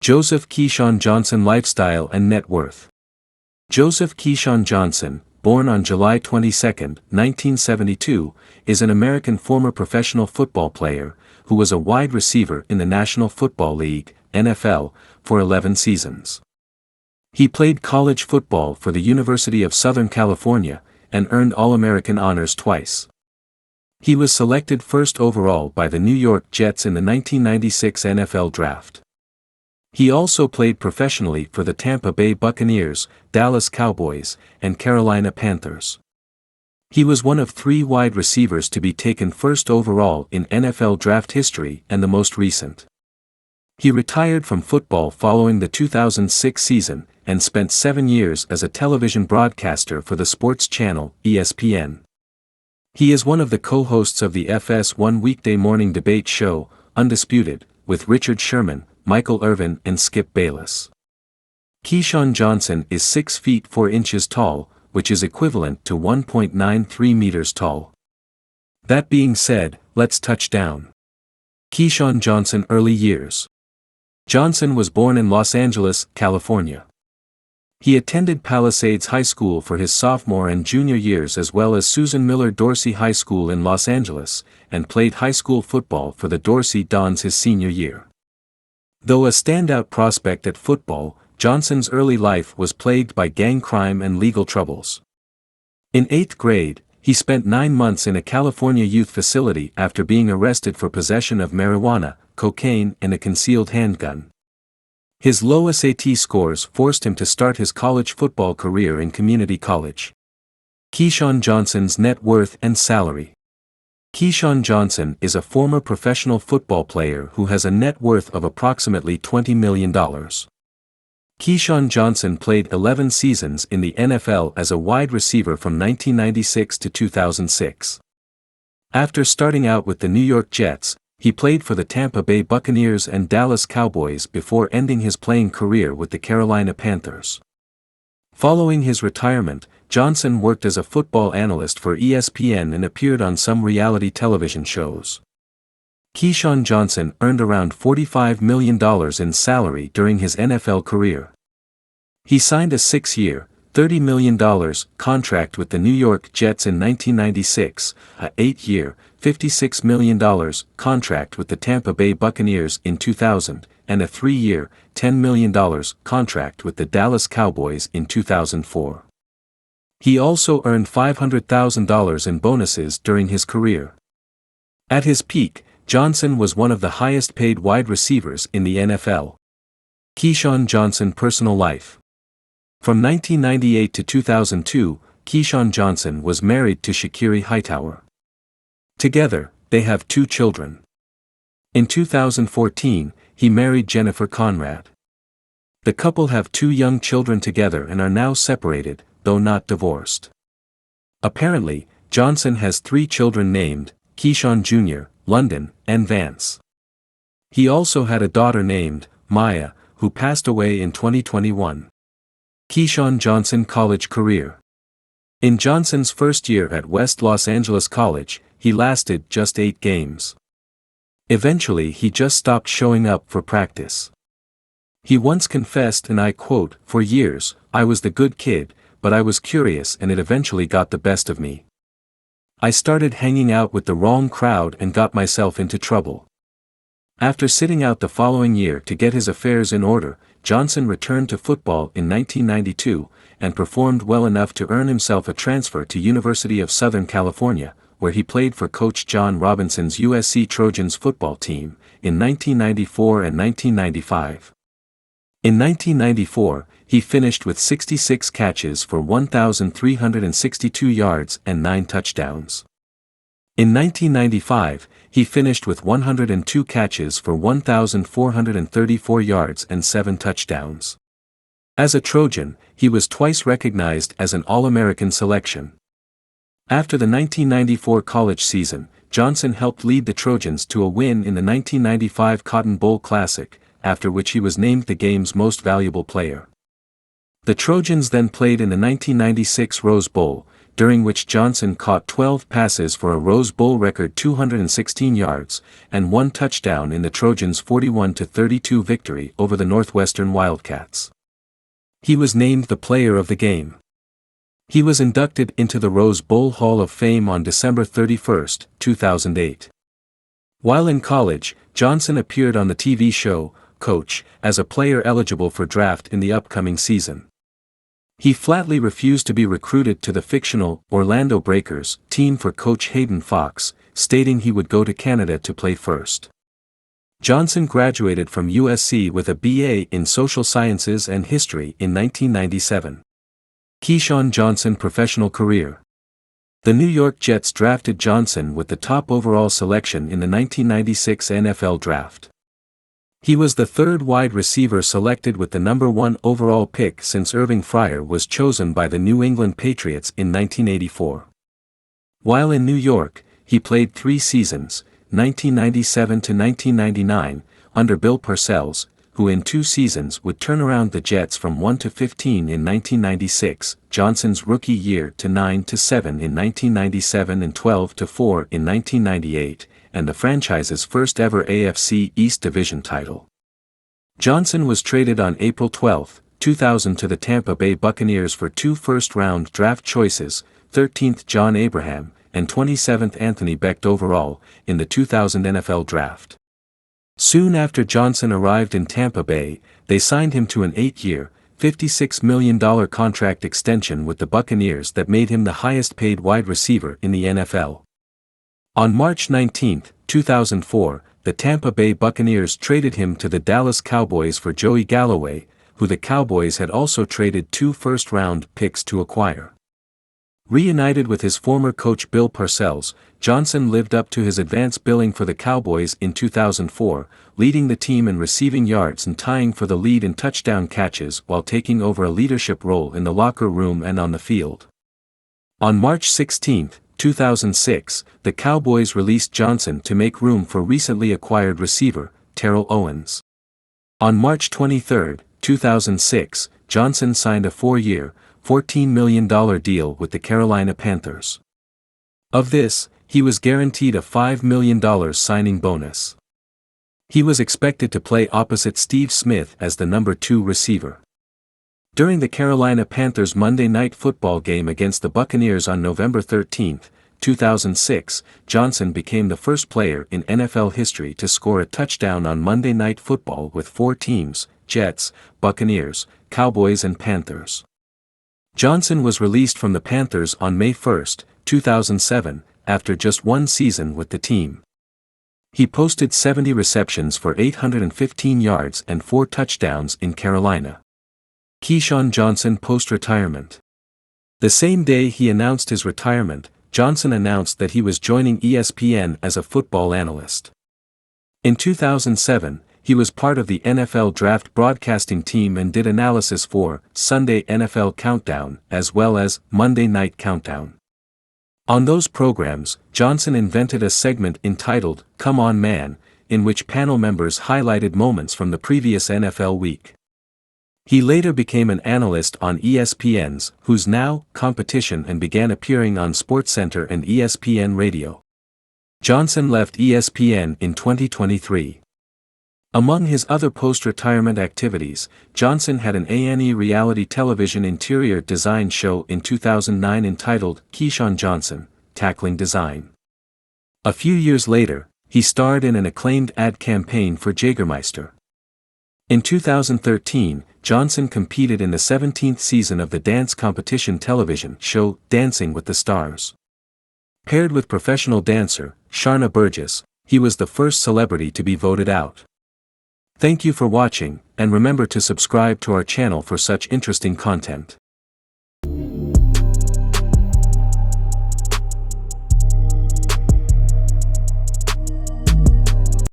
Joseph Keyshawn Johnson lifestyle and net worth. Joseph Keyshawn Johnson, born on July 22, 1972, is an American former professional football player, who was a wide receiver in the National Football League, NFL, for 11 seasons. He played college football for the University of Southern California, and earned All-American honors twice. He was selected first overall by the New York Jets in the 1996 NFL Draft. He also played professionally for the Tampa Bay Buccaneers, Dallas Cowboys, and Carolina Panthers. He was one of 3 wide receivers to be taken first overall in NFL draft history and the most recent. He retired from football following the 2006 season and spent 7 years as a television broadcaster for the sports channel, ESPN. He is one of the co-hosts of the FS1 weekday morning debate show, Undisputed, with Richard Sherman, Michael Irvin and Skip Bayless. Keyshawn Johnson is 6 feet 4 inches tall, which is equivalent to 1.93 meters tall. That being said, let's touch down. Keyshawn Johnson early years. Johnson was born in Los Angeles, California. He attended Palisades High School for his sophomore and junior years as well as Susan Miller Dorsey High School in Los Angeles, and played high school football for the Dorsey Dons his senior year. Though a standout prospect at football, Johnson's early life was plagued by gang crime and legal troubles. In 8th grade, he spent 9 months in a California youth facility after being arrested for possession of marijuana, cocaine and a concealed handgun. His low SAT scores forced him to start his college football career in community college. Keyshawn Johnson's net worth and salary. Keyshawn Johnson is a former professional football player who has a net worth of approximately $20 million. Keyshawn Johnson played 11 seasons in the NFL as a wide receiver from 1996 to 2006. After starting out with the New York Jets, he played for the Tampa Bay Buccaneers and Dallas Cowboys before ending his playing career with the Carolina Panthers. Following his retirement, Johnson worked as a football analyst for ESPN and appeared on some reality television shows. Keyshawn Johnson earned around $45 million in salary during his NFL career. He signed a 6-year, $30 million contract with the New York Jets in 1996, a 8-year, $56 million contract with the Tampa Bay Buccaneers in 2000, and a 3-year, $10 million contract with the Dallas Cowboys in 2004. He also earned $500,000 in bonuses during his career. At his peak, Johnson was one of the highest-paid wide receivers in the NFL. Keyshawn Johnson personal life. From 1998 to 2002, Keyshawn Johnson was married to Sha'Carri Hightower. Together, they have 2 children. In 2014, he married Jennifer Conrad. The couple have 2 young children together and are now separated, though not divorced. Apparently, Johnson has 3 children named Keyshawn Jr., London, and Vance. He also had a daughter named Maya, who passed away in 2021. Keyshawn Johnson college career. In Johnson's first year at West Los Angeles College, he lasted just 8 games. Eventually he just stopped showing up for practice. He once confessed, and I quote, "For years, I was the good kid, but I was curious and it eventually got the best of me. I started hanging out with the wrong crowd and got myself into trouble." After sitting out the following year to get his affairs in order, Johnson returned to football in 1992, and performed well enough to earn himself a transfer to University of Southern California, where he played for Coach John Robinson's USC Trojans football team, in 1994 and 1995. In 1994, he finished with 66 catches for 1,362 yards and 9 touchdowns. In 1995, he finished with 102 catches for 1,434 yards and 7 touchdowns. As a Trojan, he was twice recognized as an All-American selection. After the 1994 college season, Johnson helped lead the Trojans to a win in the 1995 Cotton Bowl Classic, after which he was named the game's most valuable player. The Trojans then played in the 1996 Rose Bowl, during which Johnson caught 12 passes for a Rose Bowl record 216 yards, and 1 touchdown in the Trojans' 41-32 victory over the Northwestern Wildcats. He was named the player of the game. He was inducted into the Rose Bowl Hall of Fame on December 31, 2008. While in college, Johnson appeared on the TV show, Coach, as a player eligible for draft in the upcoming season. He flatly refused to be recruited to the fictional Orlando Breakers team for coach Hayden Fox, stating he would go to Canada to play first. Johnson graduated from USC with a BA in Social Sciences and History in 1997. Keyshawn Johnson professional career. The New York Jets drafted Johnson with the top overall selection in the 1996 NFL Draft. He was the third wide receiver selected with the number 1 overall pick since Irving Fryer was chosen by the New England Patriots in 1984. While in New York, he played 3 seasons, 1997 to 1999, under Bill Parcells, who in 2 seasons would turn around the Jets from 1-15 in 1996, Johnson's rookie year to 9-7 in 1997 and 12-4 in 1998, and the franchise's first ever AFC East Division title. Johnson was traded on April 12, 2000 to the Tampa Bay Buccaneers for 2 first-round draft choices, 13th John Abraham, and 27th Anthony Becht overall, in the 2000 NFL Draft. Soon after Johnson arrived in Tampa Bay, they signed him to an 8-year, $56 million contract extension with the Buccaneers that made him the highest-paid wide receiver in the NFL. On March 19, 2004, the Tampa Bay Buccaneers traded him to the Dallas Cowboys for Joey Galloway, who the Cowboys had also traded 2 first-round picks to acquire. Reunited with his former coach Bill Parcells, Johnson lived up to his advance billing for the Cowboys in 2004, leading the team in receiving yards and tying for the lead in touchdown catches while taking over a leadership role in the locker room and on the field. On March 16, 2006, the Cowboys released Johnson to make room for recently acquired receiver, Terrell Owens. On March 23, 2006, Johnson signed a 4-year, $14 million deal with the Carolina Panthers. Of this, he was guaranteed a $5 million signing bonus. He was expected to play opposite Steve Smith as the number 2 receiver. During the Carolina Panthers Monday Night Football game against the Buccaneers on November 13, 2006, Johnson became the first player in NFL history to score a touchdown on Monday Night Football with 4 teams, Jets, Buccaneers, Cowboys and Panthers. Johnson was released from the Panthers on May 1, 2007, after just 1 season with the team. He posted 70 receptions for 815 yards and 4 touchdowns in Carolina. Keyshawn Johnson post-retirement. The same day he announced his retirement, Johnson announced that he was joining ESPN as a football analyst. In 2007, he was part of the NFL Draft broadcasting team and did analysis for Sunday NFL Countdown as well as Monday Night Countdown. On those programs, Johnson invented a segment entitled "Come On Man," in which panel members highlighted moments from the previous NFL week. He later became an analyst on ESPN's Who's Now competition and began appearing on SportsCenter and ESPN Radio. Johnson left ESPN in 2023. Among his other post-retirement activities, Johnson had an A&E reality television interior design show in 2009 entitled Keyshawn Johnson, Tackling Design. A few years later, he starred in an acclaimed ad campaign for Jägermeister. In 2013, Johnson competed in the 17th season of the dance competition television show Dancing with the Stars. Paired with professional dancer Sharna Burgess, he was the first celebrity to be voted out. Thank you for watching, and remember to subscribe to our channel for such interesting content.